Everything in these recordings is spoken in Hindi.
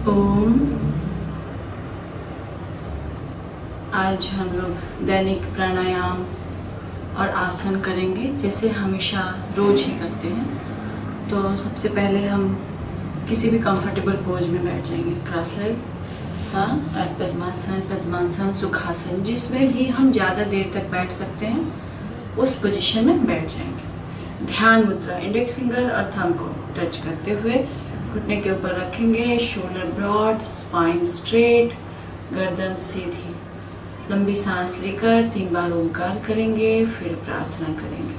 ओम। आज हम लोग दैनिक प्राणायाम और आसन करेंगे जैसे हमेशा रोज ही करते हैं। तो सबसे पहले हम किसी भी कंफर्टेबल पोज में बैठ जाएंगे, क्रॉस लेग, पद्मासन, पद्मासन, सुखासन, जिसमें भी हम ज़्यादा देर तक बैठ सकते हैं उस पोजीशन में बैठ जाएंगे। ध्यान मुद्रा, इंडेक्स फिंगर और थंब को टच करते हुए घुटने के ऊपर रखेंगे। शोल्डर ब्रॉड, स्पाइन स्ट्रेट, गर्दन सीधी। लंबी सांस लेकर 3 बार ओंकार करेंगे, फिर प्रार्थना करेंगे।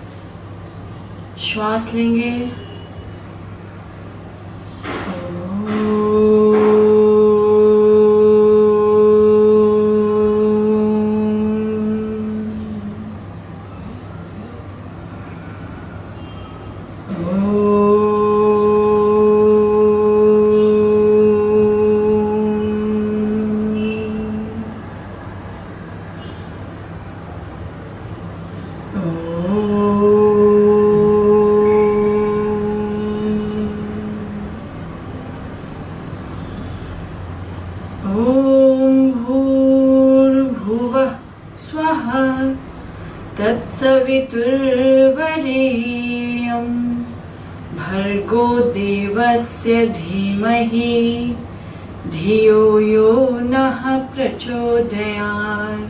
श्वास लेंगे। तत्सवितुर्वरेण्यं भर्गो देवस्य धीमहि धियो यो नः प्रचोदयात्।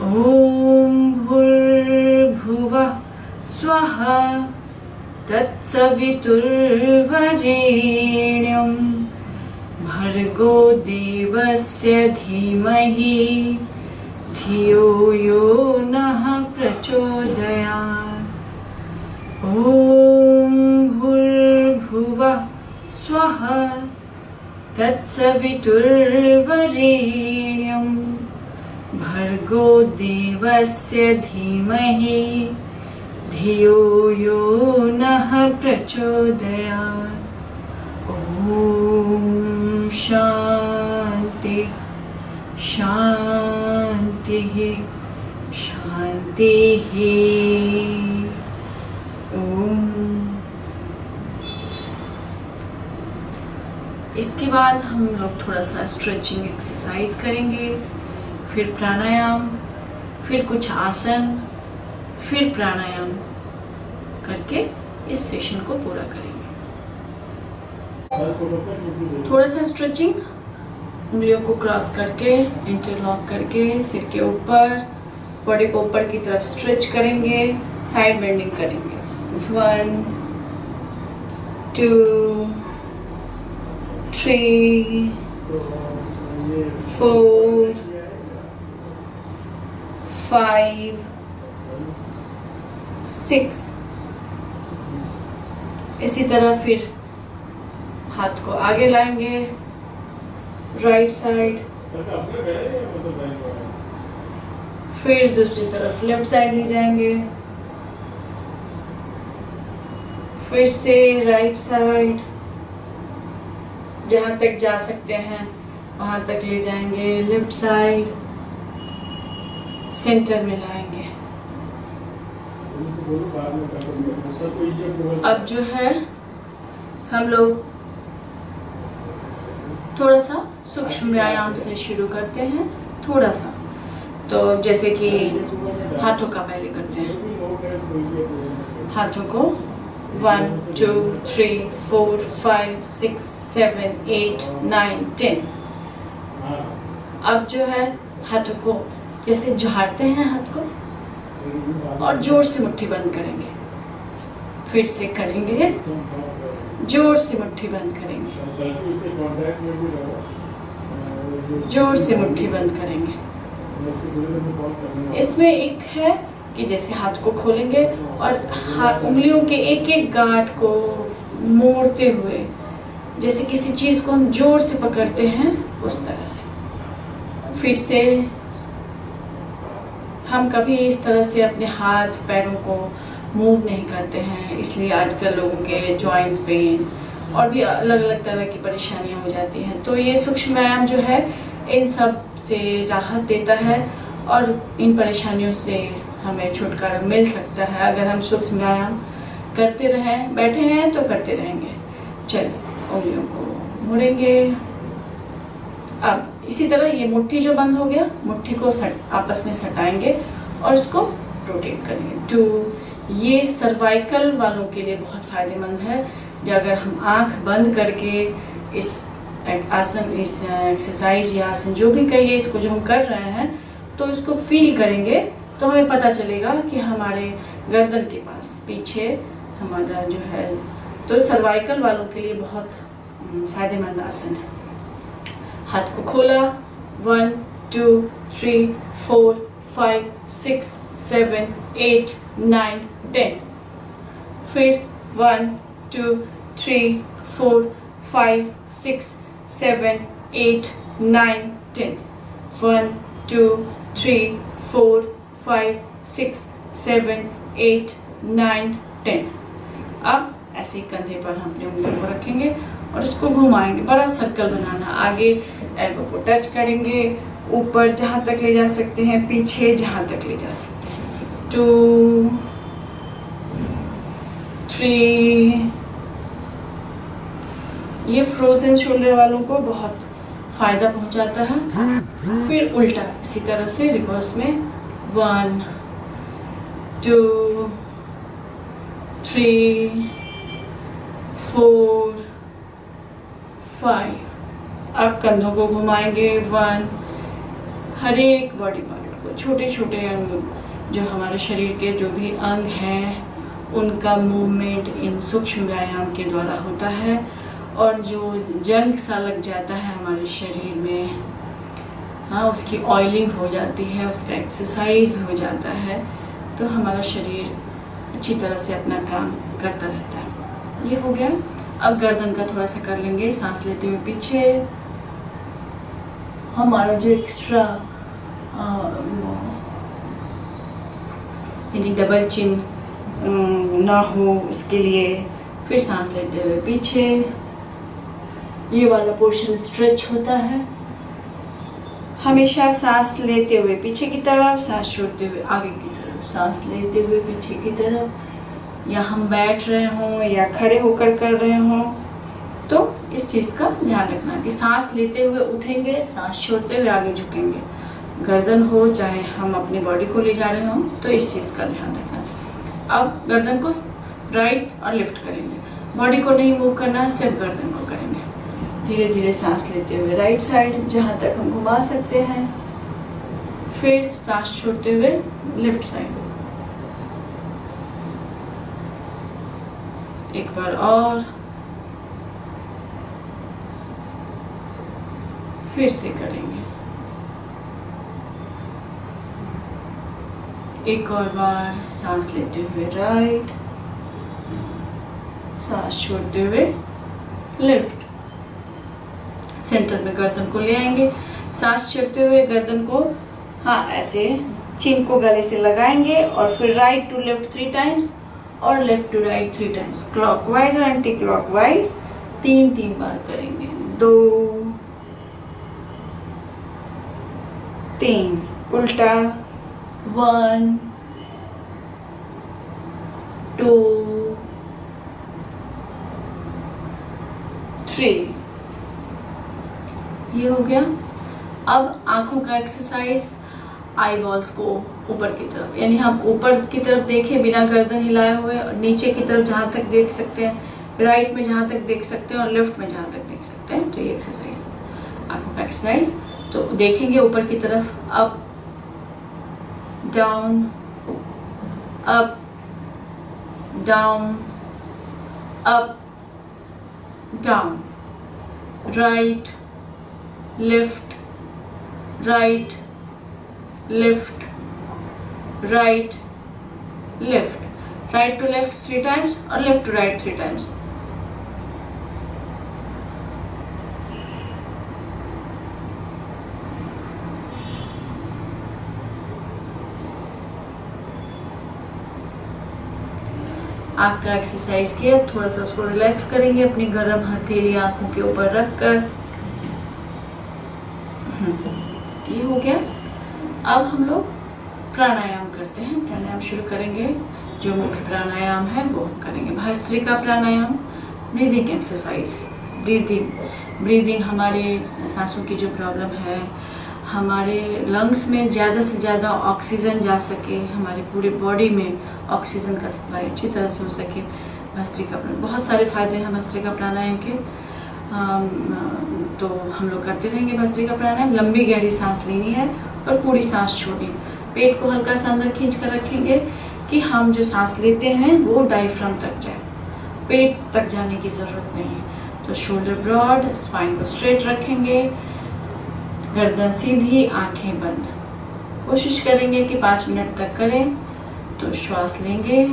ॐ भूर्भुवः स्वः तत्सवितुर्वरेण्यं भर्गो देवस्य धीमहि धियो यो नः प्रचोदयात्। ॐ भूर्भुवः स्वः तत्सवितुर्वरेण्यं भर्गो देवस्य धीमहि धियो यो नः प्रचोदयात्। ॐ शान्ति शांति शांति। ओम। इसके बाद हम लोग थोड़ा सा स्ट्रेचिंग एक्सरसाइज करेंगे, फिर प्राणायाम, फिर कुछ आसन, फिर प्राणायाम करके इस सेशन को पूरा करेंगे। थोड़ा सा स्ट्रेचिंग, उंगलियों को क्रॉस करके इंटरलॉक करके सिर के ऊपर, बॉडी को ऊपर की तरफ स्ट्रेच करेंगे, साइड बेंडिंग करेंगे। 1 2 3 4 5 6। इसी तरह फिर हाथ को आगे लाएंगे, राइट साइड, फिर दूसरी तरफ लेफ्ट साइड ले जाएंगे, फिर से राइट साइड, जहां तक जा सकते हैं वहां तक ले जाएंगे, लेफ्ट साइड, सेंटर में लाएंगे। अब जो है हम लोग थोड़ा सा सूक्ष्म व्यायाम से शुरू करते हैं। थोड़ा सा तो जैसे कि हाथों का पहले करते हैं। हाथों को 1 2 3 4 5 6 7 8 9 10। अब जो है हाथों को जैसे झाड़ते हैं हाथ को, और जोर से मुट्ठी बंद करेंगे। फिर से करेंगे, जोर से मुट्ठी बंद करेंगे, जोर से मुट्ठी बंद करेंगे। इसमें एक है कि जैसे हाथ को खोलेंगे और उंगलियों के एक एक गांठ को मोड़ते हुए, जैसे किसी चीज को हम जोर से पकड़ते हैं उस तरह से। फिर से हम कभी इस तरह से अपने हाथ पैरों को मूव नहीं करते हैं, इसलिए आजकल लोगों के जॉइंट्स पेन और भी अलग अलग तरह की परेशानियां हो जाती हैं। तो ये सूक्ष्म व्यायाम जो है इन सब से राहत देता है और इन परेशानियों से हमें छुटकारा मिल सकता है अगर हम सूक्ष्म व्यायाम करते रहें। बैठे हैं तो करते रहेंगे। चलिए, उंगलियों को मोड़ेंगे, अब इसी तरह ये मुट्ठी जो बंद हो गया, मुट्ठी को आपस में सटाएंगे और इसको रोटेट करेंगे। 2 ये सर्वाइकल वालों के लिए बहुत फायदेमंद है। जो अगर हम आंख बंद करके इस आसन, इस एक्सरसाइज या आसन जो भी कहिए, इसको जो हम कर रहे हैं, तो इसको फील करेंगे तो हमें पता चलेगा कि हमारे गर्दन के पास पीछे हमारा जो है, तो सर्वाइकल वालों के लिए बहुत फायदेमंद आसन है। हाथ को खोला, 1 2 3 4 5 6 7 8 9 10, फिर 1 2 3 4 5 6 7 8 9 10, 1 2 3 4 5 6 7 8 9 10। अब ऐसे ही कंधे पर हम अपनी उंगलियों को रखेंगे और उसको घुमाएंगे, बड़ा सर्कल बनाना। आगे एल्बो को टच करेंगे, ऊपर जहाँ तक ले जा सकते हैं, पीछे जहाँ तक ले जा सकते हैं। 2 3, ये फ्रोजन शोल्डर वालों को बहुत फायदा पहुंचाता है। फिर उल्टा इसी तरह से रिवर्स में 1 2 3 4 5। अब कंधों को घुमाएंगे 1, हर एक बॉडी पार्ट को, छोटे छोटे अंग जो हमारे शरीर के जो भी अंग हैं उनका मूवमेंट इन सूक्ष्म व्यायाम के द्वारा होता है। और जो जंग सा लग जाता है हमारे शरीर में, हाँ, उसकी ऑयलिंग हो जाती है, उसका एक्सरसाइज हो जाता है, तो हमारा शरीर अच्छी तरह से अपना काम करता रहता है। ये हो गया। अब गर्दन का थोड़ा सा कर लेंगे, सांस लेते हुए पीछे। हमारा जो एक्स्ट्रा यानी डबल चिन ना हो उसके लिए फिर सांस लेते हुए पीछे, ये वाला पोर्शन स्ट्रेच होता है। हमेशा सांस लेते हुए पीछे की तरफ, सांस छोड़ते हुए आगे की तरफ, सांस लेते हुए पीछे की तरफ। या हम बैठ रहे हों या खड़े होकर कर रहे हों, तो इस चीज़ का ध्यान रखना कि सांस लेते हुए उठेंगे, सांस छोड़ते हुए आगे झुकेंगे। गर्दन हो चाहे हम अपनी बॉडी को ले जा रहे हों, तो इस चीज़ का ध्यान रखना। अब गर्दन को राइट और लेफ्ट करेंगे, बॉडी को नहीं मूव करना, सिर्फ गर्दन को करेंगे। धीरे धीरे सांस लेते हुए राइट साइड जहाँ तक हम घुमा सकते हैं, फिर सांस छोड़ते हुए लेफ्ट साइड। एक बार और, फिर से करेंगे। एक और बार, सांस लेते हुए राइट, सांस छोड़ते हुए लेफ्ट। सेंटर में गर्दन को ले आएंगे, सांस छोड़ते हुए गर्दन को, हाँ, ऐसे चिन को गले से लगाएंगे और फिर राइट टू लेफ्ट 3 टाइम्स और left to right 3 times, clockwise और एंटी क्लॉकवाइज 3 बार करेंगे। 2 3, उल्टा 1 2 3। ये हो गया। अब आंखों का एक्सरसाइज, आई बॉल्स को ऊपर की तरफ, यानी हम ऊपर की तरफ देखें बिना गर्दन हिलाए हुए, और नीचे की तरफ जहाँ तक देख सकते हैं, राइट में जहाँ तक देख सकते हैं और लेफ्ट में जहाँ तक देख सकते हैं। तो ये एक्सरसाइज, आंखों का एक्सरसाइज। तो देखेंगे ऊपर की तरफ, up down, up down, up down, right left, right left, right left, right to left 3 times और लेफ्ट टू राइट 3 टाइम्स। आँख का एक्सरसाइज किया, थोड़ा सा उसको रिलैक्स करेंगे, अपनी गर्म हथेली आंखों के ऊपर रखकर। ये हो गया। अब हम लोग प्राणायाम करते हैं। प्राणायाम शुरू करेंगे। जो मुख्य प्राणायाम है वो हम करेंगे। भस्त्रिका प्राणायाम ब्रीदिंग एक्सरसाइज है। ब्रीदिंग हमारे सांसों की जो प्रॉब्लम है, हमारे लंग्स में ज़्यादा से ज़्यादा ऑक्सीजन जा सके, हमारे पूरे बॉडी में ऑक्सीजन का सप्लाई अच्छी तरह से हो सके, भस्त्रिका प्राणायाम बहुत सारे फायदे हैं भस्त्रिका प्राणायाम के। तो हम लोग करते रहेंगे भस्त्रिका प्राणायाम। लंबी गहरी सांस लेनी है और पूरी सांस छोड़नी। पेट को हल्का सा अंदर खींच कर रखेंगे कि हम जो सांस लेते हैं वो डायफ्राम तक जाए, पेट तक जाने की ज़रूरत नहीं है। तो शोल्डर ब्रॉड, स्पाइन को स्ट्रेट रखेंगे, गर्दन सीधी, आंखें बंद। कोशिश करेंगे कि 5 मिनट तक करें। तो श्वास लेंगे,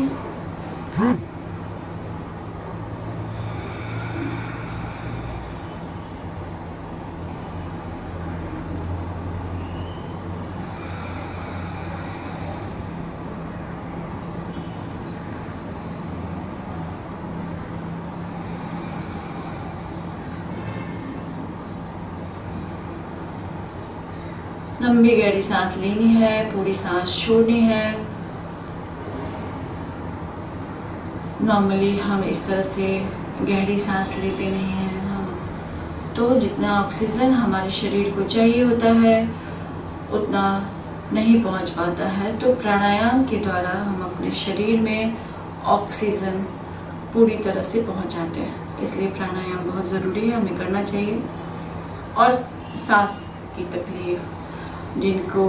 लंबी गहरी सांस लेनी है, पूरी सांस छोड़नी है। नॉर्मली हम इस तरह से गहरी सांस लेते नहीं हैं हम, तो जितना ऑक्सीजन हमारे शरीर को चाहिए होता है उतना नहीं पहुंच पाता है। तो प्राणायाम के द्वारा हम अपने शरीर में ऑक्सीजन पूरी तरह से पहुंचाते हैं। इसलिए प्राणायाम बहुत ज़रूरी है, हमें करना चाहिए। और सांस की तकलीफ़, जिनको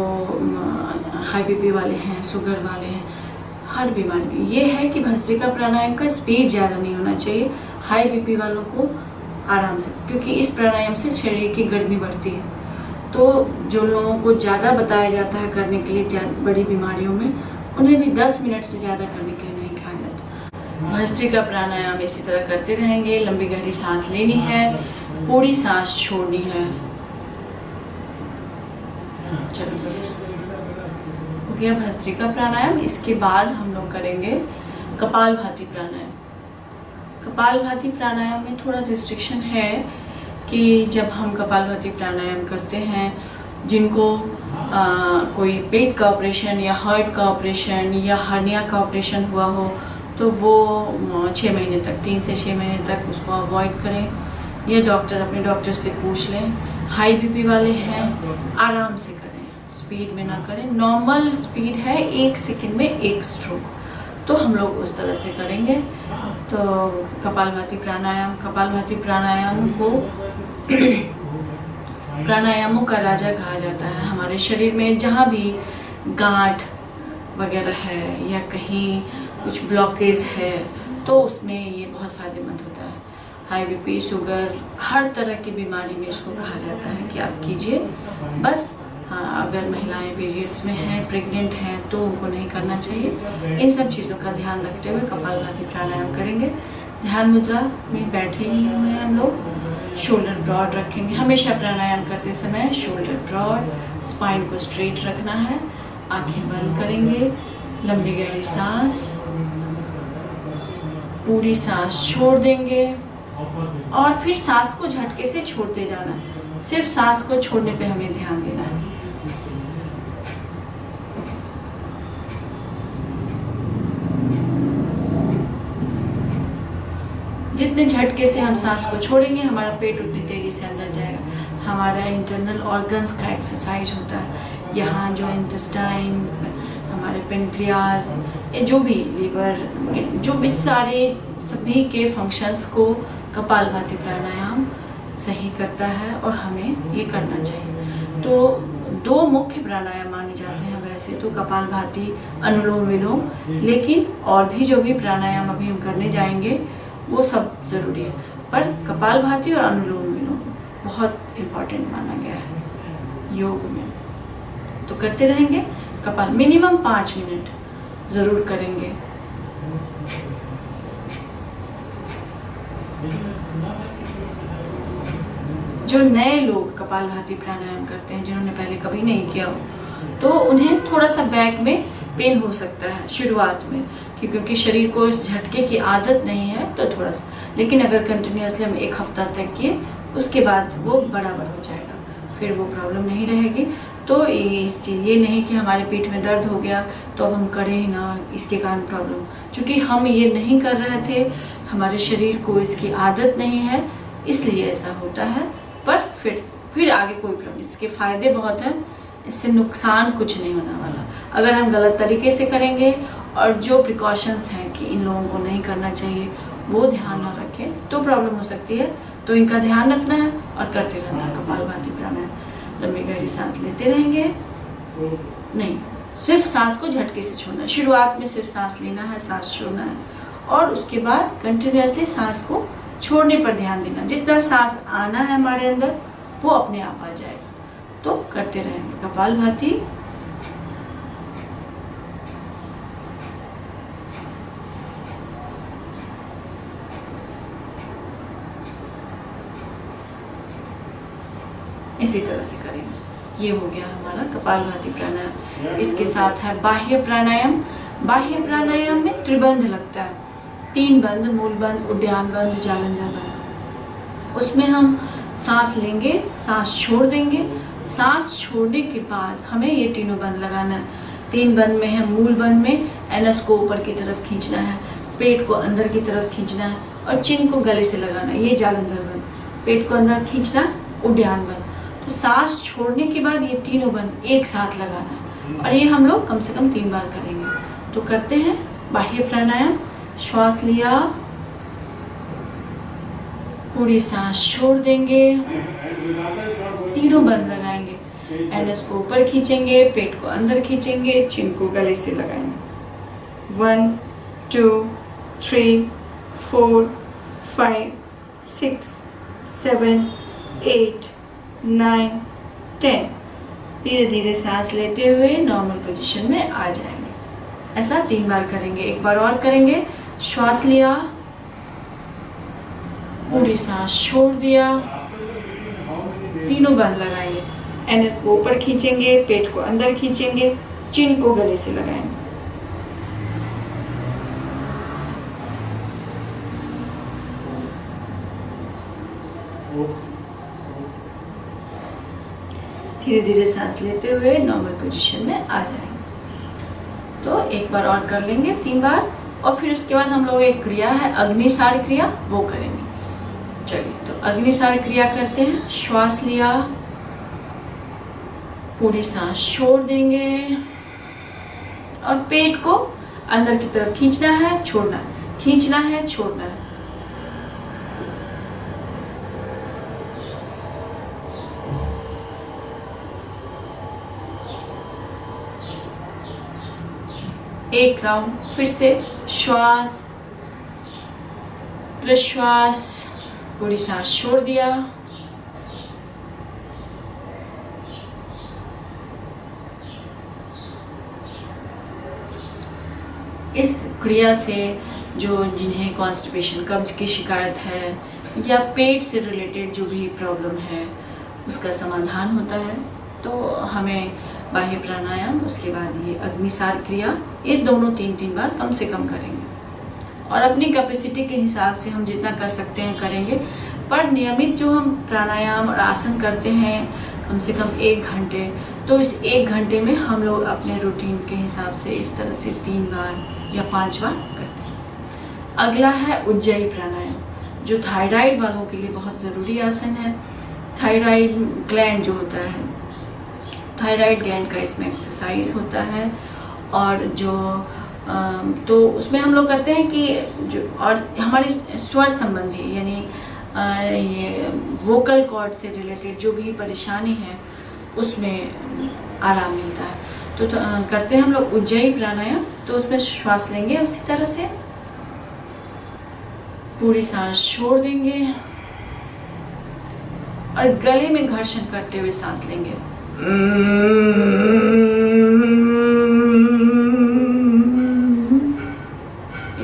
हाई बीपी वाले हैं, शुगर वाले हैं, हर बीमारी में ये है कि भस्त्रिका प्राणायाम का स्पीड ज़्यादा नहीं होना चाहिए। हाई बीपी वालों को आराम से, क्योंकि इस प्राणायाम से शरीर की गर्मी बढ़ती है। तो जो लोगों को ज़्यादा बताया जाता है करने के लिए बड़ी बीमारियों में, उन्हें भी 10 मिनट से ज़्यादा करने के लिए नहीं कहा जाता। भस्त्रिका प्राणायाम इसी तरह करते रहेंगे। लंबी गहरी सांस लेनी है, पूरी सांस छोड़नी है। चलिए, हो गया भस्त्रिका प्राणायाम। इसके बाद हम लोग करेंगे कपालभाति प्राणायाम। कपालभाति प्राणायाम में थोड़ा रिस्ट्रिक्शन है कि जब हम कपालभाति प्राणायाम करते हैं, जिनको कोई पेट का ऑपरेशन या हार्ट का ऑपरेशन या हर्निया का ऑपरेशन हुआ हो, तो वो 6 महीने तक, 3 से 6 महीने तक उसको अवॉइड करें, या अपने डॉक्टर से पूछ लें। हाई बीपी वाले हैं, आराम से करें, स्पीड में ना करें। नॉर्मल स्पीड है 1 सेकंड में 1 स्ट्रोक, तो हम लोग उस तरह से करेंगे। तो कपालभाति प्राणायाम को प्राणायामों का राजा कहा जाता है। हमारे शरीर में जहाँ भी गांठ वगैरह है या कहीं कुछ ब्लॉकेज है, तो उसमें ये बहुत फ़ायदेमंद होता है। हाई बीपी, शुगर, हर तरह की बीमारी में इसको कहा जाता है कि आप कीजिए। बस हाँ, अगर महिलाएं पीरियड्स में हैं, प्रेग्नेंट हैं, तो उनको नहीं करना चाहिए। इन सब चीज़ों का ध्यान रखते हुए कपालभाति प्राणायाम करेंगे। ध्यान मुद्रा में बैठे ही हुए हैं हम लोग। शोल्डर ब्रॉड रखेंगे। हमेशा प्राणायाम करते समय शोल्डर ब्रॉड, स्पाइन को स्ट्रेट रखना है। आंखें बंद करेंगे, लंबी गहरी सांस, पूरी सांस छोड़ देंगे और फिर सांस को झटके से छोड़ते जाना है। सिर्फ सांस को छोड़ने पे हमें ध्यान देना है। जितने झटके से हम सांस को छोड़ेंगे, हमारा पेट उतनी तेजी से अंदर जाएगा। हमारा इंटरनल ऑर्गन्स का एक्सरसाइज होता है। यहाँ जो इंटेस्टाइन, हमारे पेनक्रियाज, जो भी लीवर, जो भी सारे सभी के फंक्शंस को कपालभाति प्राणायाम सही करता है और हमें ये करना चाहिए। तो 2 मुख्य प्राणायाम माने जाते हैं वैसे तो, कपालभाति, अनुलोम विलोम, लेकिन और भी जो भी प्राणायाम अभी हम करने जाएंगे वो सब ज़रूरी है। पर कपालभाति और अनुलोम विलोम बहुत इम्पॉर्टेंट माना गया है योग में। तो करते रहेंगे कपाल, मिनिमम 5 मिनट ज़रूर करेंगे। जो नए लोग कपालभाति प्राणायाम करते हैं, जिन्होंने पहले कभी नहीं किया हो, तो उन्हें थोड़ा सा बैक में पेन हो सकता है शुरुआत में, क्योंकि शरीर को इस झटके की आदत नहीं है, तो थोड़ा सा। लेकिन अगर कंटिन्यूसली हम 1 हफ्ता तक किए, उसके बाद वो बराबर हो जाएगा, फिर वो प्रॉब्लम नहीं रहेगी। तो ये नहीं कि हमारे पीठ में दर्द हो गया तो अब हम करें ही ना, इसके कारण प्रॉब्लम। क्योंकि हम ये नहीं कर रहे थे, हमारे शरीर को इसकी आदत नहीं है, इसलिए ऐसा होता है। पर फिर आगे कोई प्रॉब्लम, इसके फायदे बहुत हैं, इससे नुकसान कुछ नहीं होने वाला। अगर हम गलत तरीके से करेंगे और जो प्रिकॉशंस हैं कि इन लोगों को नहीं करना चाहिए वो ध्यान न रखें तो प्रॉब्लम हो सकती है। तो इनका ध्यान रखना है और करते रहना है कपालभाति प्राणायाम। लंबी गहरी सांस लेते रहेंगे, नहीं सिर्फ सांस को झटके से छोड़ना है। शुरुआत में सिर्फ सांस लेना है, सांस छोड़ना है, और उसके बाद कंटिन्यूअसली सांस को छोड़ने पर ध्यान देना। जितना सांस आना है हमारे अंदर वो अपने आप आ जाएगा। तो करते रहेंगे कपालभाति। इसी तरह से करेंगे। ये हो गया हमारा कपालभाति प्राणायाम। इसके साथ है बाह्य प्राणायाम। बाह्य प्राणायाम में त्रिबंध लगता है, 3 बंध, मूल बंध, उद्यान बंध, जालंधर बंध। उसमें हम सांस लेंगे, सांस छोड़ देंगे। सांस छोड़ने के बाद हमें ये तीनों बंध लगाना है। 3 बंध में है, मूल बंध में एनस को ऊपर की तरफ खींचना है, पेट को अंदर की तरफ खींचना है और चिन को गले से लगाना है, ये जालंधर बंध। पेट को अंदर खींचना, उद्यान बंध। तो सांस छोड़ने के बाद ये तीनों बंध एक साथ लगाना है और ये हम लोग कम से कम 3 बार करेंगे। तो करते हैं बाह्य प्राणायाम। श्वास लिया, पूरी सांस छोड़ देंगे, तीनों बंद लगाएंगे। एनस को ऊपर खींचेंगे, पेट को अंदर खींचेंगे, चिन को गले से लगाएंगे। 1 2 3 4 5 6 7 8 9 10। धीरे धीरे सांस लेते हुए नॉर्मल पोजीशन में आ जाएंगे। ऐसा 3 बार करेंगे। एक बार और करेंगे। श्वास लिया, पूरी सांस छोड़ दिया, तीनों बंद लगाएंगे। एनएस को ऊपर खींचेंगे, पेट को अंदर खींचेंगे, चिन को गले से लगाएंगे। धीरे धीरे सांस लेते हुए नॉर्मल पोजीशन में आ जाएंगे। तो एक बार और कर लेंगे 3 बार और फिर उसके बाद हम लोग एक क्रिया है अग्निसार क्रिया, वो करेंगे। चलिए तो अग्निसार क्रिया करते हैं। श्वास लिया, पूरी सांस छोड़ देंगे और पेट को अंदर की तरफ खींचना है, छोड़ना है, खींचना है, छोड़ना है। एक राउंड फिर से श्वास प्रश्वास, पूरी सांस छोड़ दिया, इस क्रिया से जो जिन्हें कॉन्स्टिपेशन कब्ज की शिकायत है या पेट से रिलेटेड जो भी प्रॉब्लम है उसका समाधान होता है। तो हमें बाह्य प्राणायाम, उसके बाद ये अग्निसार क्रिया, ये दोनों 3-3 बार कम से कम करेंगे और अपनी कैपेसिटी के हिसाब से हम जितना कर सकते हैं करेंगे। पर नियमित जो हम प्राणायाम और आसन करते हैं कम से कम 1 घंटे, तो इस 1 घंटे में हम लोग अपने रूटीन के हिसाब से इस तरह से 3 बार या 5 बार करते हैं। अगला है उज्जयी प्राणायाम, जो थायराइड वालों के लिए बहुत ज़रूरी आसन है। थायराइड ग्लैंड जो होता है, थायराइड ग्लैंड का इसमें एक्सरसाइज होता है और जो तो उसमें हम लोग करते हैं कि जो और हमारी स्वर संबंधी यानी ये वोकल कॉर्ड से रिलेटेड जो भी परेशानी है उसमें आराम मिलता है। तो करते हैं हम लोग उज्जयी प्राणायाम। तो उसमें श्वास लेंगे उसी तरह से, पूरी सांस छोड़ देंगे और गले में घर्षण करते हुए सांस लेंगे।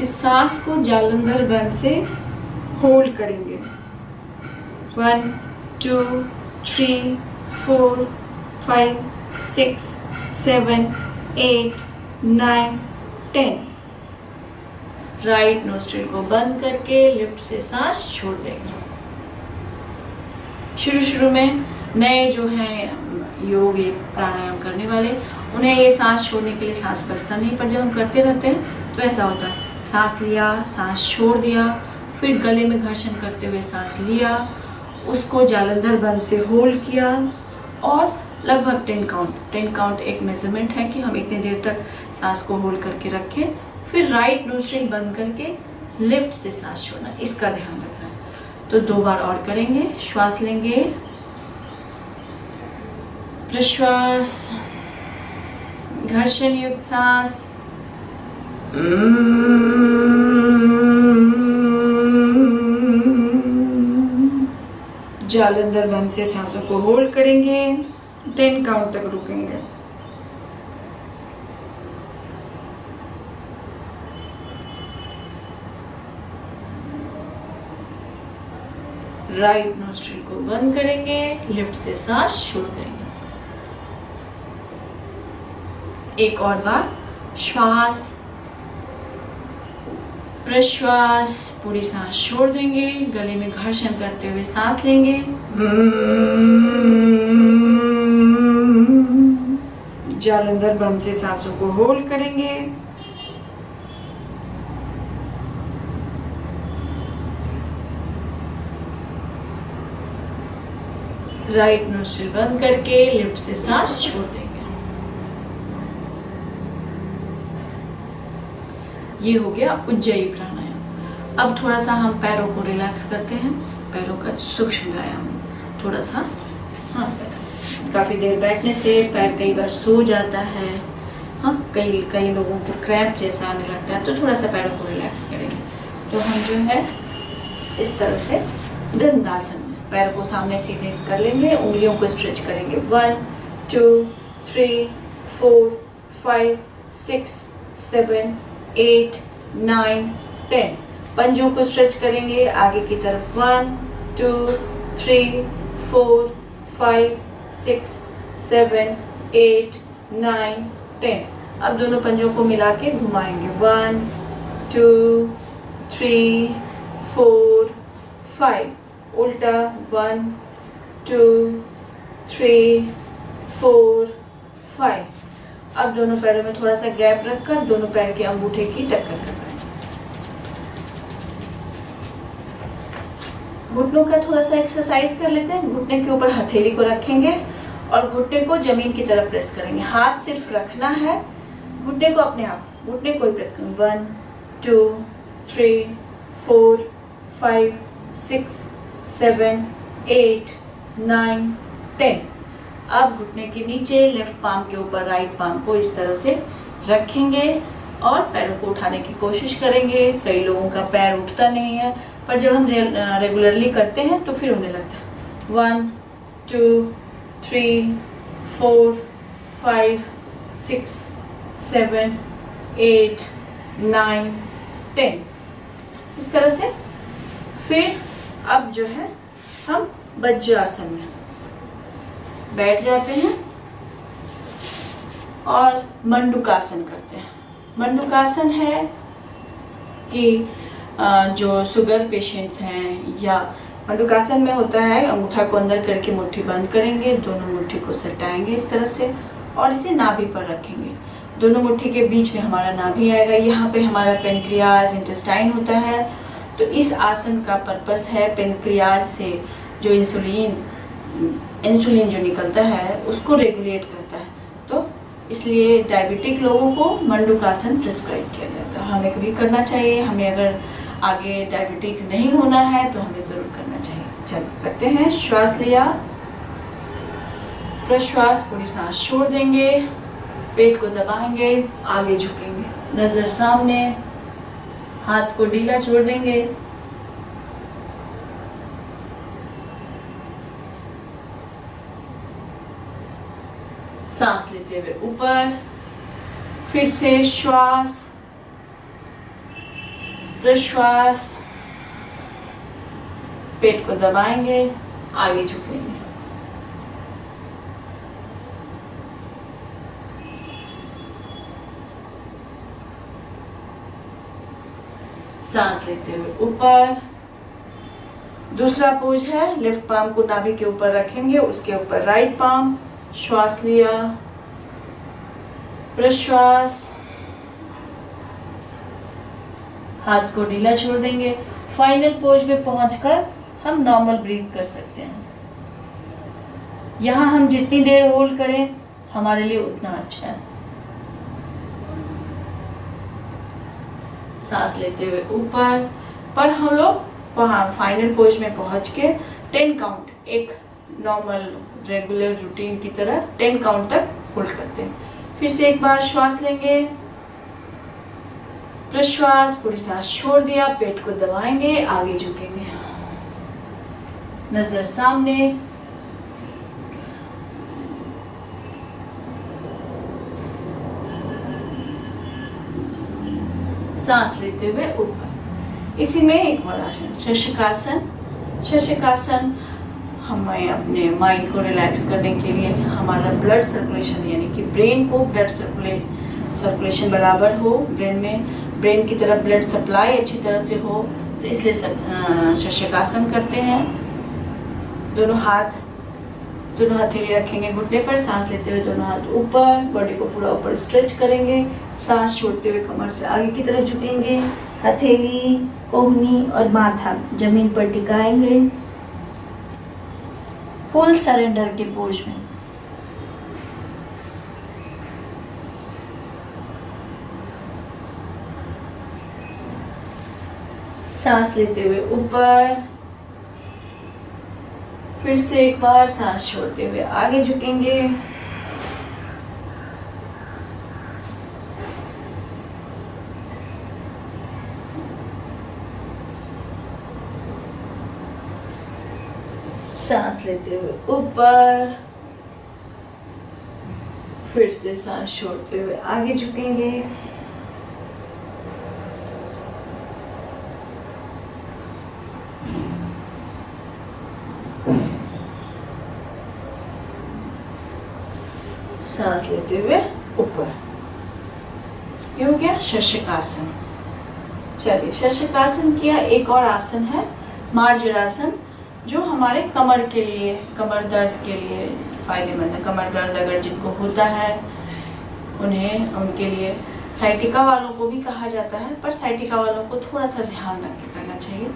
इस सांस को जालंधर बंद से होल्ड करेंगे। 1 2 3 4 5 6 7 8 9 10। राइट नोस्ट्रिल को बंद करके लिफ्ट से सांस छोड़ देंगे। शुरू में नए जो हैं योग ये प्राणायाम करने वाले, उन्हें ये सांस छोड़ने के लिए सांस बचता नहीं, पर जब हम करते रहते हैं तो ऐसा होता है। सांस लिया, सांस छोड़ दिया, फिर गले में घर्षण करते हुए सांस लिया, उसको जालंधर बंद से होल्ड किया और लगभग 10 काउंट एक मेजरमेंट है कि हम इतनी देर तक सांस को होल्ड करके रखें। फिर राइट नोस्ट्रिल बंद करके लेफ्ट से सांस छोड़ना, इसका ध्यान रखना है। तो 2 बार और करेंगे। श्वास लेंगे, प्रश्वास, घर्षण युक्त सांस, जालंधर बंद से सांसों को होल्ड करेंगे, 10 काउंट तक रुकेंगे। राइट नोस्ट्रिल को बंद करेंगे, लेफ्ट से सांस छोड़ देंगे। एक और बार, श्वास, प्रश्वास, पूरी सांस छोड़ देंगे, गले में घर्षण करते हुए सांस लेंगे, जालंधर बंद से सांसों को होल्ड करेंगे, राइट नोस्ट्रिल बंद करके लेफ्ट से सांस छोड़ देंगे। ये हो गया उज्जयी प्राणायाम। अब थोड़ा सा हम पैरों को रिलैक्स करते हैं, पैरों का सूक्ष्म व्यायाम। थोड़ा सा काफी देर बैठने से पैर कई बार सो जाता है, कई लोगों को क्रैम्प जैसा आने लगता है, तो थोड़ा सा पैरों को रिलैक्स करेंगे। तो हम जो है इस तरह से दंडासन में पैर को सामने सीधे कर लेंगे, उंगलियों को स्ट्रेच करेंगे। 1 2 3 4 5 6 7 8 9 10। पंजों को स्ट्रेच करेंगे आगे की तरफ। 1 2 3 4 5 6 7 8 9 10। अब दोनों पंजों को मिला के घुमाएंगे। 1 2 3 4 5। उल्टा 1 2 3 4 5। अब दोनों पैरों में थोड़ा सा गैप रखकर दोनों पैर के अंगूठे की टक्कर करवाएं। घुटनों का थोड़ा सा एक्सरसाइज कर लेते हैं। घुटने के ऊपर हथेली को रखेंगे और घुटने को जमीन की तरफ प्रेस करेंगे। हाथ सिर्फ रखना है, घुटने को अपने आप घुटने को ही प्रेस करेंगे। 1 2 3 4 5 6 7 8 9 10। अब घुटने के नीचे लेफ्ट पाम के ऊपर राइट पाम को इस तरह से रखेंगे और पैरों को उठाने की कोशिश करेंगे। कई लोगों का पैर उठता नहीं है, पर जब हम रेगुलरली करते हैं तो फिर उन्हें लगता है। 1 2 3 4 5 6 7 8 9 10। इस तरह से। फिर अब जो है हम वज्रासन में बैठ जाते हैं और मंडूकासन करते हैं। मंडूकासन है कि जो शुगर पेशेंट्स हैं, या मंडूकासन में होता है अंगूठा को अंदर करके मुट्ठी बंद करेंगे, दोनों मुट्ठी को सटाएंगे इस तरह से और इसे नाभि पर रखेंगे। दोनों मुट्ठी के बीच में हमारा नाभि आएगा, यहाँ पे हमारा पेनक्रियाज इंटेस्टाइन होता है। तो इस आसन का पर्पस है पेनक्रियाज से जो इंसुलिन जो निकलता है उसको रेगुलेट करता है। तो इसलिए डायबिटिक लोगों को मंडूकासन प्रिस्क्राइब किया जाता है। हमें कभी करना चाहिए, हमें अगर आगे डायबिटिक नहीं होना है तो हमें ज़रूर करना चाहिए। चलो करते हैं। श्वास लिया, प्रश्वास, पूरी सांस छोड़ देंगे, पेट को दबाएंगे, आगे झुकेंगे, नज़र सामने, हाथ को ढीला छोड़ देंगे। सांस लेते हुए ऊपर, फिर से श्वास, प्रश्वास, पेट को दबाएंगे, आगे झुकेंगे। सांस लेते हुए ऊपर। दूसरा पोज है, लेफ्ट पाम को नाभि के ऊपर रखेंगे, उसके ऊपर राइट पाम। श्वास लिया, प्रश्वास, हाथ को ढीला छोड़ देंगे फाइनल पोज में पहुंचकर हम नॉर्मल ब्रीथ कर सकते हैं। यहाँ हम जितनी देर होल्ड करें हमारे लिए उतना अच्छा है। सांस लेते हुए ऊपर, पर हम लोग वहाँ फाइनल पोज में पहुंच के 10 काउंट, एक नॉर्मल रेगुलर रूटीन की तरह 10 काउंट तक होल्ड करते हैं। फिर से एक बार श्वास लेंगे, प्रश्वास, पूरी सांस छोड़ दिया, पेट को दबाएंगे, आगे झुकेंगे, नजर सामने, सांस लेते हुए ऊपर। इसी में एक और आसन शशकासन। शशकासन हमें अपने माइंड को रिलैक्स करने के लिए, हमारा ब्लड सर्कुलेशन यानी कि ब्रेन को ब्लड सर्कुलेशन बराबर हो, ब्रेन की तरफ ब्लड सप्लाई अच्छी तरह से हो, तो इसलिए शशकासन करते हैं। दोनों हथेली रखेंगे घुटने पर, सांस लेते हुए दोनों हाथ ऊपर, बॉडी को पूरा ऊपर स्ट्रेच करेंगे, सांस छोड़ते हुए कमर से आगे की तरफ झुकेंगे, हथेली, कोहनी और माथा जमीन पर टिकाएंगे, फुल सरेंडर के पोज में। सांस लेते हुए ऊपर, फिर से एक बार सांस छोड़ते हुए आगे झुकेंगे, सांस लेते हुए ऊपर, फिर से सांस छोड़ते हुए आगे झुकेंगे, सांस लेते हुए ऊपर। ये हो गया शशकासन। चलिए, शशकासन किया, एक और आसन है मार्जरासन, जो हमारे कमर के लिए, कमर दर्द के लिए फायदेमंद है। कमर दर्द अगर जिनको होता है उनके लिए, साइटिका वालों को भी कहा जाता है, पर साइटिका वालों को थोड़ा सा ध्यान रख के करना चाहिए,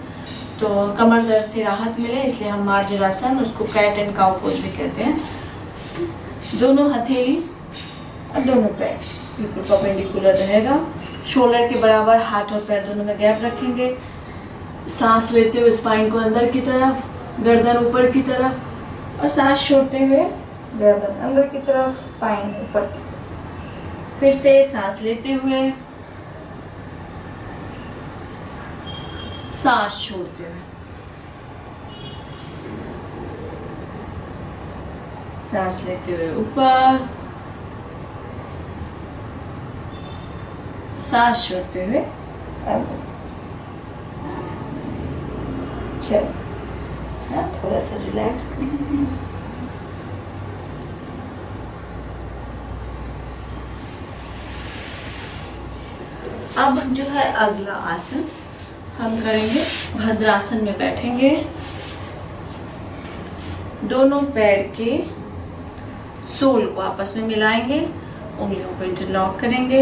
तो कमर दर्द से राहत मिले, इसलिए हम मार्जरासन, उसको कैट एंड काउ पोज भी कहते हैं। दोनों हथेली और दोनों पैर बिल्कुल परपेंडिकुलर रहेगा, शोल्डर के बराबर हाथ और पैर दोनों में गैप रखेंगे। सांस लेते हुए स्पाइन को अंदर की तरफ, गर्दन ऊपर की तरफ, और सांस छोड़ते हुए गर्दन अंदर की तरफ, स्पाइन ऊपर की तरफ। फिर से सांस लेते हुए, सांस छोड़ते हुए, सांस लेते हुए ऊपर, सांस छोड़ते हुए अंदर। चलो, थोड़ा सा रिलैक्स कर लेते हैं। अब जो है अगला आसन हम करेंगे, भद्रासन में बैठेंगे, दोनों पैर के सोल को आपस में मिलाएंगे, उंगलियों को इंटरलॉक करेंगे,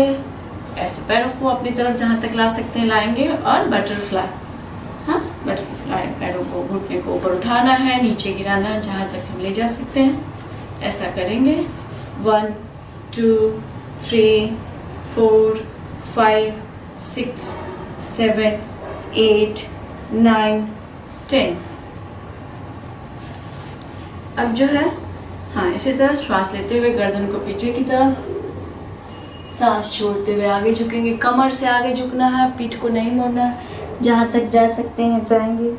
ऐसे पैरों को अपनी तरफ जहां तक ला सकते हैं लाएंगे, और बटरफ्लाई, हाँ बटरफ्लाई, पैरों को, घुटने को ऊपर उठाना है, नीचे गिराना है, जहां तक हम ले जा सकते हैं, ऐसा करेंगे। 1 2 3 4 5 6 7 8 9 10। अब जो है, हाँ इसी तरह श्वास लेते हुए गर्दन को पीछे की तरफ, सांस छोड़ते हुए आगे झुकेंगे, कमर से आगे झुकना है, पीठ को नहीं मोड़ना है, जहाँ तक जा सकते हैं जाएंगे।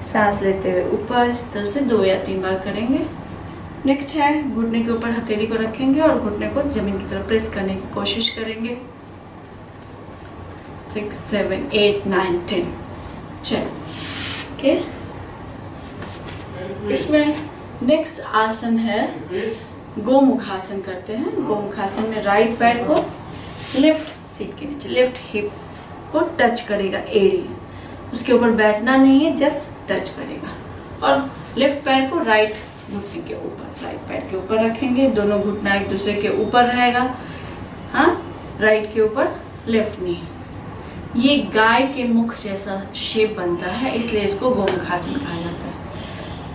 सांस लेते हुए ऊपर, इस तरह से 2 या 3 बार करेंगे। नेक्स्ट है, घुटने के ऊपर हथेली को रखेंगे और घुटने को जमीन की तरफ प्रेस करने की कोशिश करेंगे। 6 7 8 9 10। चलो, ओके। इसमें नेक्स्ट आसन है गोमुखासन करते हैं। गोमुखासन में राइट पैर को लेफ्ट सीट के नीचे, लेफ्ट हिप को टच करेगा एड़ी, उसके ऊपर बैठना नहीं है, जस्ट टच करेगा, और लेफ्ट पैर को राइट घुटने के ऊपर, राइट पैर के ऊपर रखेंगे, दोनों घुटना एक दूसरे के ऊपर रहेगा, हाँ राइट के ऊपर लेफ्ट नी। ये गाय के मुख जैसा शेप बनता है, इसलिए इसको गोमुखासन कहा जाता है।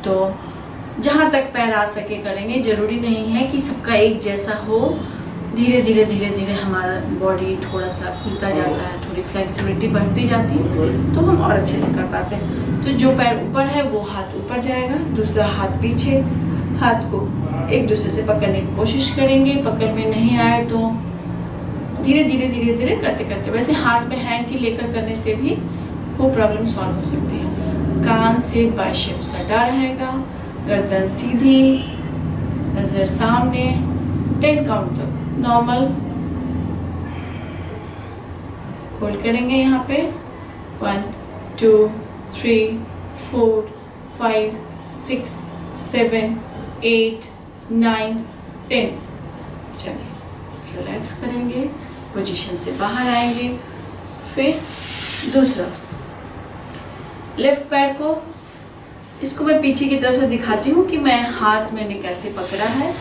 तो जहाँ तक पैर आ सके करेंगे, जरूरी नहीं है कि सबका एक जैसा हो। धीरे धीरे हमारा बॉडी थोड़ा सा खुलता जाता है, थोड़ी फ्लेक्सिबिलिटी बढ़ती जाती है, तो हम और अच्छे से कर पाते हैं। तो जो पैर ऊपर है वो हाथ ऊपर जाएगा, दूसरा हाथ पीछे, हाथ को एक दूसरे से पकड़ने की कोशिश करेंगे। पकड़ में नहीं आए तो धीरे धीरे करते करते, वैसे हाथ में हैंड की लेकर करने से भी वो प्रॉब्लम सॉल्व हो सकती है। कान से बाइसेप सटा रहेगा, गर्दन सीधी, नजर सामने, 10 काउंट तक नॉर्मल होल्ड करेंगे। यहाँ पे 1 2 3 4 5 6 7 8 9 10। चलिए रिलैक्स करेंगे, पोजीशन से बाहर आएंगे। फिर दूसरा लेफ्ट पैर को, इसको मैं पीछे की तरफ से दिखाती हूँ कि मैं हाथ मैंने कैसे पकड़ा है।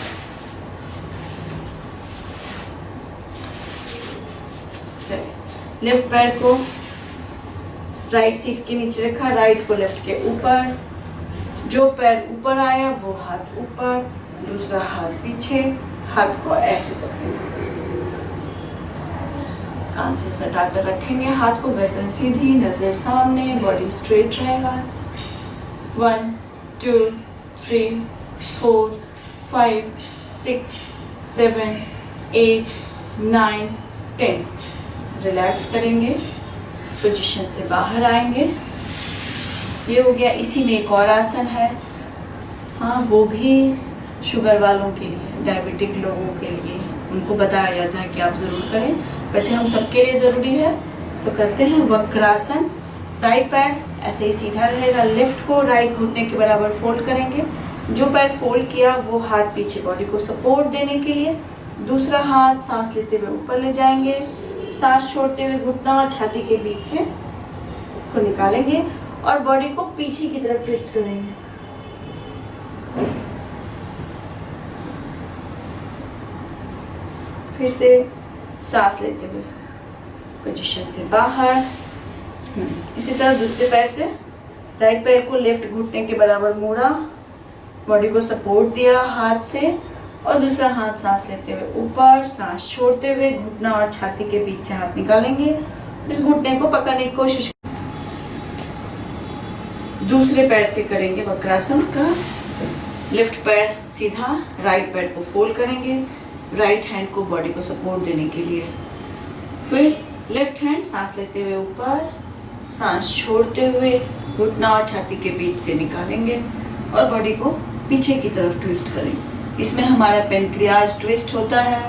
चलिए, लेफ्ट पैर को राइट सीट के नीचे रखा, राइट को लेफ्ट के ऊपर। जो पैर ऊपर आया वो हाथ ऊपर, दूसरा हाथ पीछे, हाथ को ऐसे पकड़ेंगे, कान से सटा कर रखेंगे हाथ को, गर्दन सीधी, नजर सामने, बॉडी स्ट्रेट रहेगा। 1 2 3 4 5 6 7 8 9 10। रिलैक्स करेंगे, पोजीशन से बाहर आएंगे। ये हो गया। इसी में एक और आसन है, हाँ वो भी शुगर वालों के लिए, डायबिटिक लोगों के लिए, उनको बताया जाता है कि आप ज़रूर करें। वैसे हम सबके लिए ज़रूरी है, तो करते हैं वक्रासन। राइट पैर ऐसे ही सीधा रहेगा, लेफ्ट को राइट घुटने के बराबर फोल्ड करेंगे। जो पैर फोल्ड किया वो हाथ पीछे बॉडी को सपोर्ट देने के लिए, दूसरा हाथ सांस लेते हुए ऊपर ले जाएंगे, सांस छोड़ते हुए घुटना और छाती के बीच से इसको निकालेंगे और बॉडी को पीछे की तरफ ट्विस्ट करेंगे। फिर से सांस लेते हुए पोजीशन से बाहर। इसी तरह दूसरे पैर से राइट पैर को लेफ्ट घुटने के बराबर मोड़ा, बॉडी को सपोर्ट दिया हाथ से, और दूसरा हाथ सांस लेते हुए ऊपर, सांस छोड़ते हुए घुटना और छाती के बीच से हाथ निकालेंगे। इस घुटने को पकड़ने की कोशिश। दूसरे पैर से करेंगे वक्रासन का। लेफ्ट पैर सीधा, राइट पैर को फोल्ड करेंगे, राइट हैंड को बॉडी को सपोर्ट देने के लिए। फिर लेफ्ट हैंड सांस लेते हुए ऊपर, सांस छोड़ते हुए घुटना और छाती के बीच से निकालेंगे और बॉडी को पीछे की तरफ ट्विस्ट करेंगे। इसमें हमारा पेनक्रियाज ट्विस्ट होता है,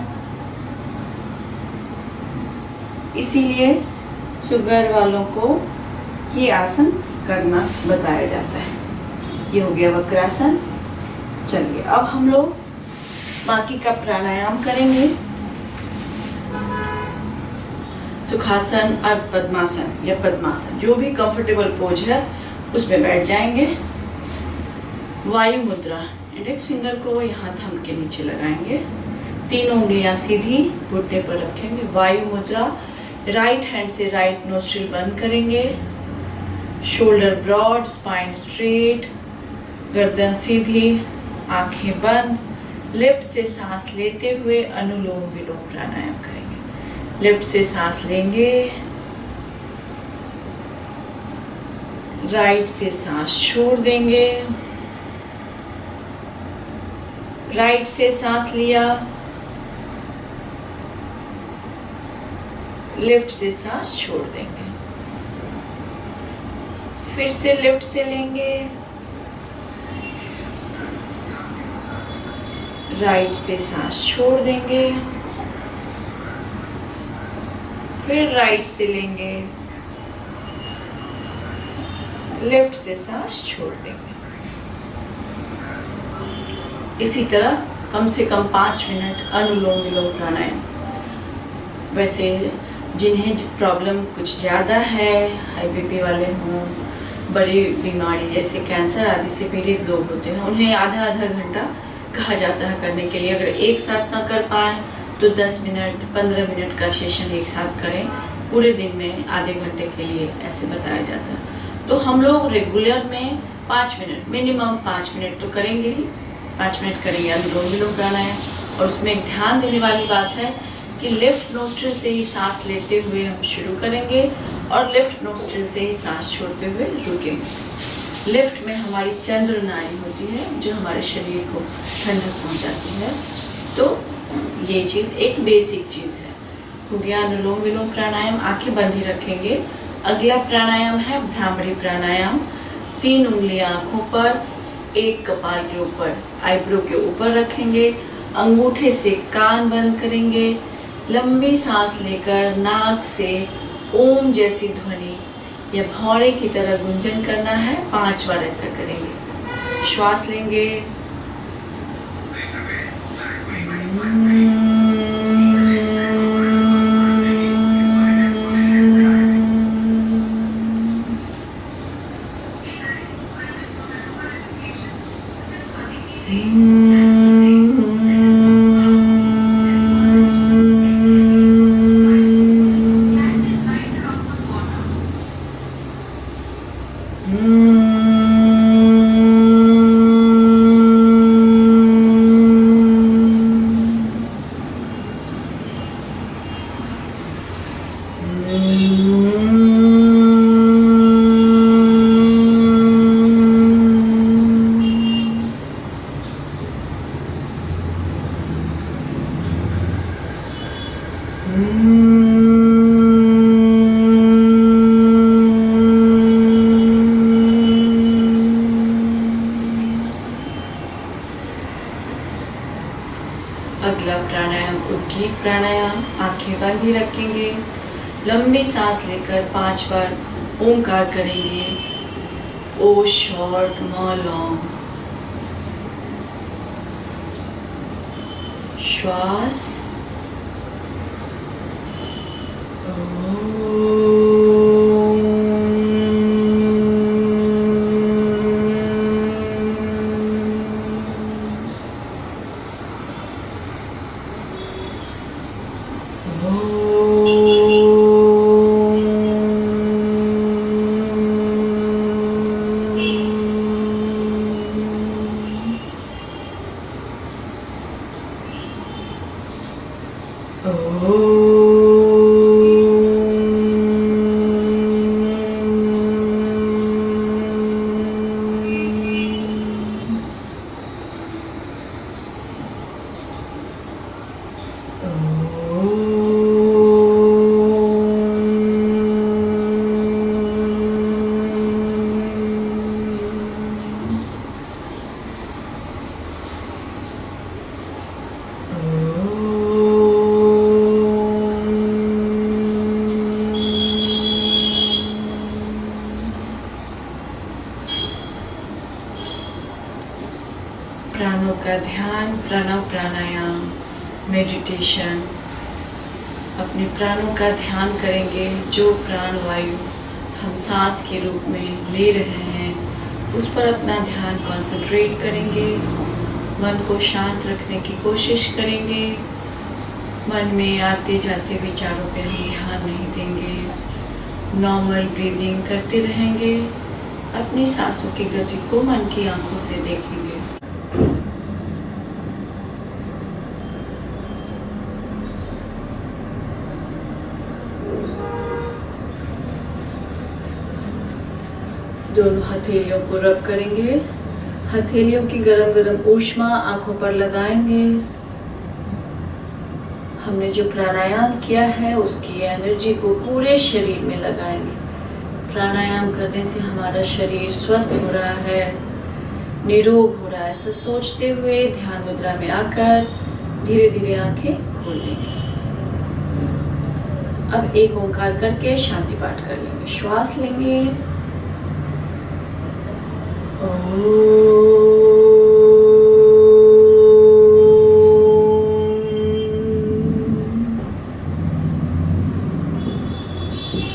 इसीलिए शुगर वालों को ये आसन करना बताया जाता है। ये हो गया वक्रासन। चलिए अब हम लोग बाकी का प्राणायाम करेंगे। सुखासन और पद्मासन या पद्मासन, जो भी कंफर्टेबल पोज है उसमें बैठ जाएंगे। वायु मुद्रा, इंडेक्स फिंगर को यहाँ थंब के नीचे लगाएंगे, तीनों उंगलियां सीधी घुटने पर रखेंगे। वायु मुद्रा, राइट हैंड से राइट नोस्ट्रिल बंद करेंगे, शोल्डर ब्रॉड, स्पाइन स्ट्रेट, गर्दन सीधी, आंखें बंद। लेफ्ट से सांस लेते हुए अनुलोम विलोम प्राणायाम करेंगे। लेफ्ट से सांस लेंगे, राइट से सांस छोड़ देंगे, राइट से सांस लिया, लेफ्ट से सांस छोड़ देंगे, फिर से लेफ्ट से लेंगे, राइट से सांस छोड़ देंगे, फिर राइट से लेंगे, लेफ्ट से सांस छोड़ देंगे। इसी तरह कम से कम 5 मिनट अनुलोम विलोम प्राणायाम। वैसे जिन्हें प्रॉब्लम कुछ ज़्यादा है, हाई बीपी वाले हों, बड़ी बीमारी जैसे कैंसर आदि से पीड़ित लोग होते हैं, उन्हें आधा आधा घंटा कहा जाता है करने के लिए। अगर एक साथ ना कर पाए तो 10 मिनट 15 मिनट का सेशन एक साथ करें, पूरे दिन में आधे घंटे के लिए ऐसे बताया जाता है। तो हम लोग रेगुलर में 5 मिनट, मिनिमम 5 मिनट तो करेंगे ही, 5 मिनट करेंगे अनुलोम विलोम प्राणायाम। और उसमें एक ध्यान देने वाली बात है कि लेफ्ट नोस्ट्रिल से ही सांस लेते हुए हम शुरू करेंगे और लेफ्ट नोस्ट्रिल से ही सांस छोड़ते हुए रुकेंगे। लेफ्ट में हमारी चंद्र नाड़ी होती है जो हमारे शरीर को ठंडक पहुंचाती है। तो ये चीज़ एक बेसिक चीज़ है। हो गया अनुलोम विलोम प्राणायाम, आंखें बंद ही रखेंगे। अगला प्राणायाम है भ्रामरी प्राणायाम। 3 उंगलियां आंखों पर, एक कपाल के ऊपर, आईब्रो के ऊपर रखेंगे, अंगूठे से कान बंद करेंगे, लंबी सांस लेकर नाक से ओम जैसी ध्वनि या भौरे की तरह गुंजन करना है। 5 बार ऐसा करेंगे। श्वास लेंगे, अगला प्राणायाम उद्गीत प्राणायाम। आंखें बंद ही रखेंगे, लंबी सांस लेकर 5 बार ओंकार करेंगे। ओ शॉर्ट म लॉन्ग। श्वास, प्राणों का ध्यान, प्रणव प्राणायाम, मेडिटेशन। अपने प्राणों का ध्यान करेंगे। जो प्राण वायु हम सांस के रूप में ले रहे हैं उस पर अपना ध्यान कंसंट्रेट करेंगे। मन को शांत रखने की कोशिश करेंगे। मन में आते जाते विचारों पे हम ध्यान नहीं देंगे। नॉर्मल ब्रीदिंग करते रहेंगे। अपनी सांसों की गति को मन की आंखों से देखेंगे। दोनों हथेलियों को रब करेंगे। हथेलियों की गरम गरम ऊष्मा आंखों पर लगाएंगे। हमने जो प्राणायाम किया है उसकी एनर्जी को पूरे शरीर में लगाएंगे। प्राणायाम करने से हमारा शरीर स्वस्थ हो रहा है, निरोग हो रहा है, ऐसा सोचते हुए ध्यान मुद्रा में आकर धीरे धीरे आंखें खोल लेंगे। अब एक ओंकार करके शांति पाठ कर लेंगे। श्वास लेंगे,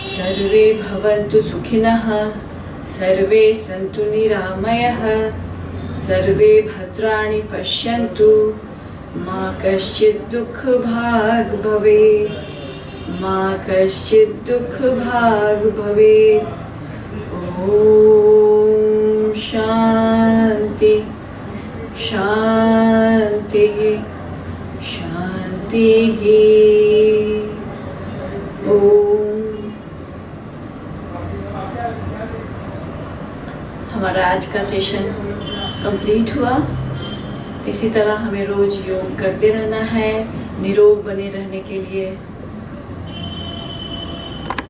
सर्वे भवन्तु सुखिनः, सर्वे सन्तु निरामयः, सर्वे भद्राणि पश्यन्तु, मा कश्चित् दुःखभाग् भवेत्। मा कश्चित् दुःख भाग भवेत्। ॐ शान्ति शान्ति शान्तिः। हमारा आज का सेशन कंप्लीट हुआ। इसी तरह हमें रोज योग करते रहना है निरोग बने रहने के लिए।